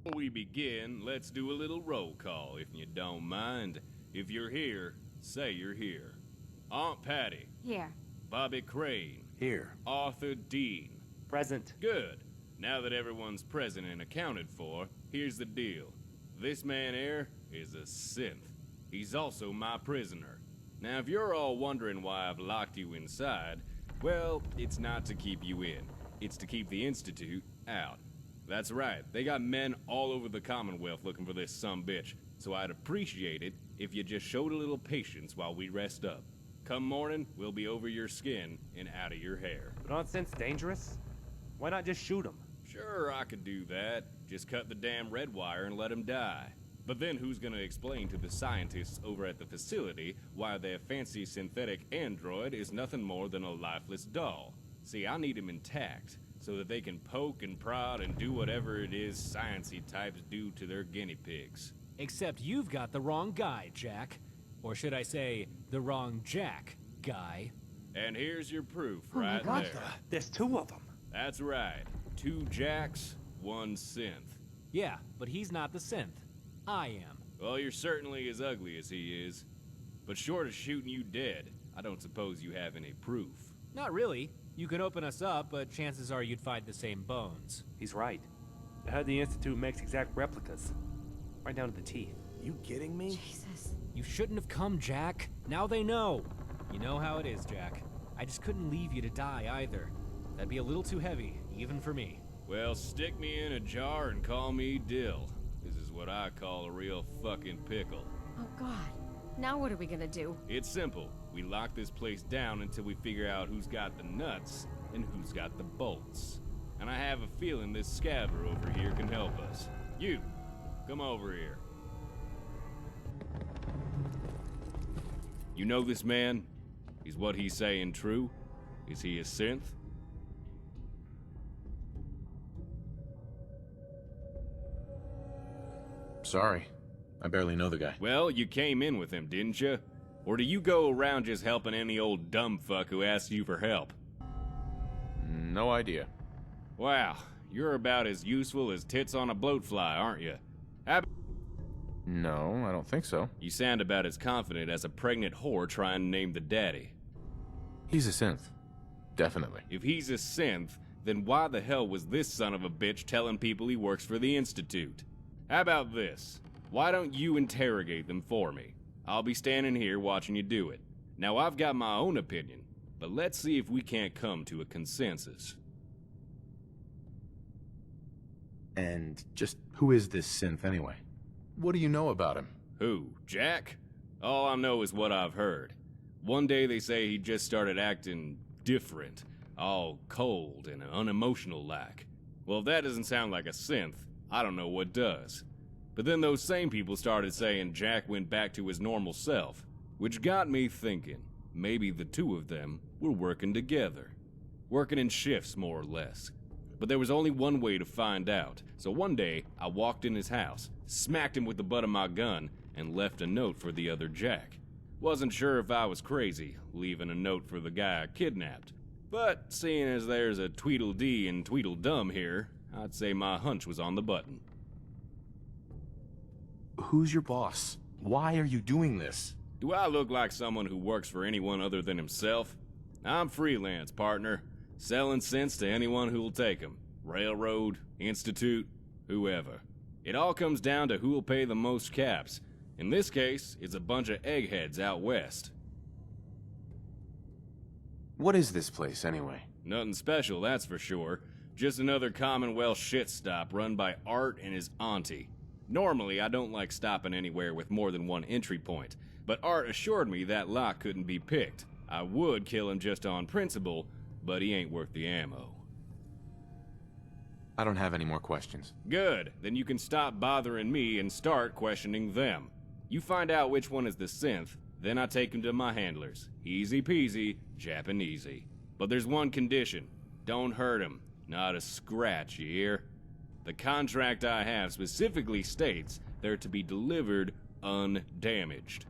Before we begin, let's do a little roll call, if you don't mind. If you're here, say you're here. Aunt Patty. Here. Bobby Crane. Here. Arthur Dean. Present. Good. Now that everyone's present and accounted for, here's the deal. This man here is a synth. He's also my prisoner. Now, if you're all wondering why I've locked you inside, well, it's not to keep you in. It's to keep the Institute out. That's right, they got men all over the Commonwealth looking for this sumbitch, so I'd appreciate it if you just showed a little patience while we rest up. Come morning, we'll be over your skin and out of your hair. But aren't synths dangerous? Why not just shoot them? Sure, I could do that. Just cut the damn red wire and let them die. But then who's gonna explain to the scientists over at the facility why their fancy synthetic android is nothing more than a lifeless doll? See, I need him intact, so that they can poke and prod and do whatever it is science-y types do to their guinea pigs. Except you've got the wrong guy, Jack. Or should I say, the wrong Jack guy. And here's your proof Oh my right God. there. There's two of them. That's right. 2 Jacks, 1 synth. Yeah, but he's not the synth. I am. Well, you're certainly as ugly as he is. But short of shooting you dead, I don't suppose you have any proof. Not really. You can open us up, but chances are you'd find the same bones. He's right. I heard the Institute makes exact replicas. Right down to the teeth. You kidding me? Jesus. You shouldn't have come, Jack. Now they know. You know how it is, Jack. I just couldn't leave you to die either. That'd be a little too heavy, even for me. Well, stick me in a jar and call me Dill. This is what I call a real fucking pickle. Oh God. Now what are we gonna do? It's simple. We lock this place down until we figure out who's got the nuts and who's got the bolts. And I have a feeling this scabber over here can help us. You, come over here. You know this man? Is what he's saying true? Is he a synth? Sorry. I barely know the guy. Well, you came in with him, didn't you? Or do you go around just helping any old dumb fuck who asks you for help? No idea. Wow, you're about as useful as tits on a bloatfly, aren't you? No, I don't think so. You sound about as confident as a pregnant whore trying to name the daddy. He's a synth. Definitely. If he's a synth, then why the hell was this son of a bitch telling people he works for the Institute? How about this? Why don't you interrogate them for me? I'll be standing here watching you do it. Now, I've got my own opinion, but let's see if we can't come to a consensus. And just who is this synth anyway? What do you know about him? Who, Jack? All I know is what I've heard. One day they say he just started acting different, all cold and unemotional like. Well, if that doesn't sound like a synth, I don't know what does. But then those same people started saying Jack went back to his normal self, which got me thinking maybe the two of them were working together. Working in shifts, more or less. But there was only one way to find out, so one day I walked in his house, smacked him with the butt of my gun, and left a note for the other Jack. Wasn't sure if I was crazy, leaving a note for the guy I kidnapped. But seeing as there's a Tweedledee and Tweedledum here, I'd say my hunch was on the button. Who's your boss? Why are you doing this? Do I look like someone who works for anyone other than himself? I'm freelance, partner. Selling cents to anyone who'll take them. Railroad, institute, whoever. It all comes down to who'll pay the most caps. In this case, it's a bunch of eggheads out west. What is this place anyway? Nothing special, that's for sure. Just another Commonwealth shit stop run by Art and his auntie. Normally, I don't like stopping anywhere with more than one entry point, but Art assured me that lock couldn't be picked. I would kill him just on principle, but he ain't worth the ammo. I don't have any more questions. Good, then you can stop bothering me and start questioning them. You find out which one is the synth, then I take him to my handlers. Easy peasy, Japanesey. But there's one condition. Don't hurt him. Not a scratch, you hear? The contract I have specifically states they're to be delivered undamaged.